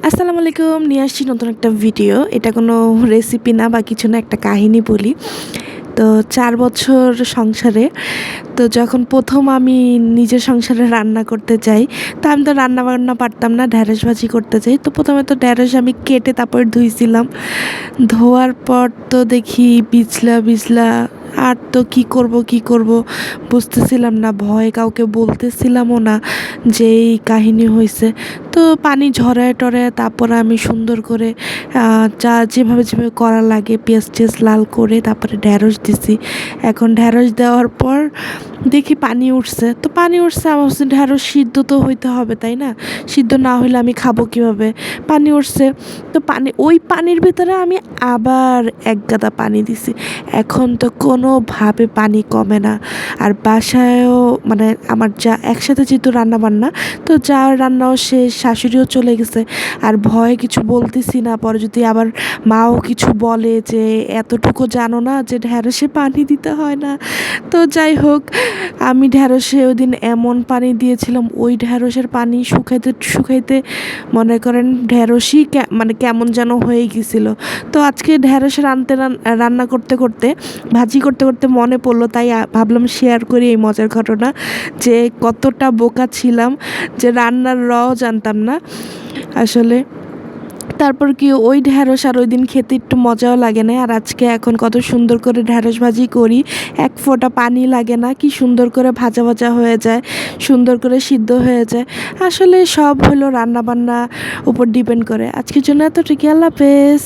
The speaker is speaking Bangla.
আসসালামু আলাইকুম, নিয়ে আসছি নতুন একটা ভিডিও। এটা কোনো রেসিপি না বা কিছু না, একটা কাহিনী বলি। তো ৪ বছর সংসারে, তো যখন প্রথম আমি নিজের সংসারে রান্না করতে যাই, তো আমি তো রান্না বান্না পারতাম না, ঢ্যাঁড়স ভাজি করতে যাই। তো প্রথমে তো ঢ্যাঁড়স আমি কেটে তারপরে ধুইছিলাম। ধোয়ার পর তো দেখি বিজলা বিজলা, আর তো কি করব বুঝতেছিলাম না, ভয়ে কাউকে বলতেছিলামও না যে এই কাহিনী হয়েছে। তো পানি ঝরায় টরায় তারপরে আমি সুন্দর করে যা যেভাবে করা লাগে পেঁয়াজ টেস লাল করে তারপরে ঢ্যাঁড়স দিছি। এখন ঢ্যাঁড়স দেওয়ার পর দেখি পানি উঠছে, তো পানি উঠছে, আমার হচ্ছে ঢ্যাঁড়স সিদ্ধ তো হইতে হবে তাই না, সিদ্ধ না হইলে আমি খাবো কীভাবে। পানি উঠছে, তো ওই পানির ভিতরে আমি আবার এক গাদা পানি দিছি। এখন তো কোনোভাবে পানি কমে না। আর বাসায়ও মানে আমার যা একসাথে যেহেতু রান্না বান্না, তো যার রান্নাও শেষ, শাশুড়িও চলে গেছে। আর ভয়ে কিছু বলতেছি না, পরে যদি আবার মাও কিছু বলে যে এতটুকু জানো না যে ঢ্যাঁড়সে পানি দিতে হয় না। তো যাই হোক, আমি ঢ্যাঁড়সে ওই দিন এমন পানি দিয়েছিলাম, ওই ঢ্যাঁড়সের পানি শুকাইতে শুকাইতে মনে করেন ঢ্যাঁড়সই মানে কেমন যেন হয়ে গেছিল। তো আজকে ঢ্যাঁড়স রান্না করতে করতে, ভাজি করতে করতে মনে পড়লো, তাই ভাবলাম শেয়ার করি এই মজার ঘটনা, যে কতটা বোকা ছিলাম, যে রান্নার রও জানতাম না আসলে। তারপর কি ওই ঢ্যাঁড়স আর ওই দিন খেতে একটু মজাও লাগে না। আর আজকে এখন কত সুন্দর করে ঢ্যাঁড়স ভাজি করি, এক ফোঁটা পানি লাগে না, কি সুন্দর করে ভাজা ভাজা হয়ে যায়, সুন্দর করে সিদ্ধ হয়ে যায়। আসলে সব হলো রান্না বান্না উপর ডিপেন্ড করে। আজকের জন্য এতটুকু, আল্লাহ হাফেজ।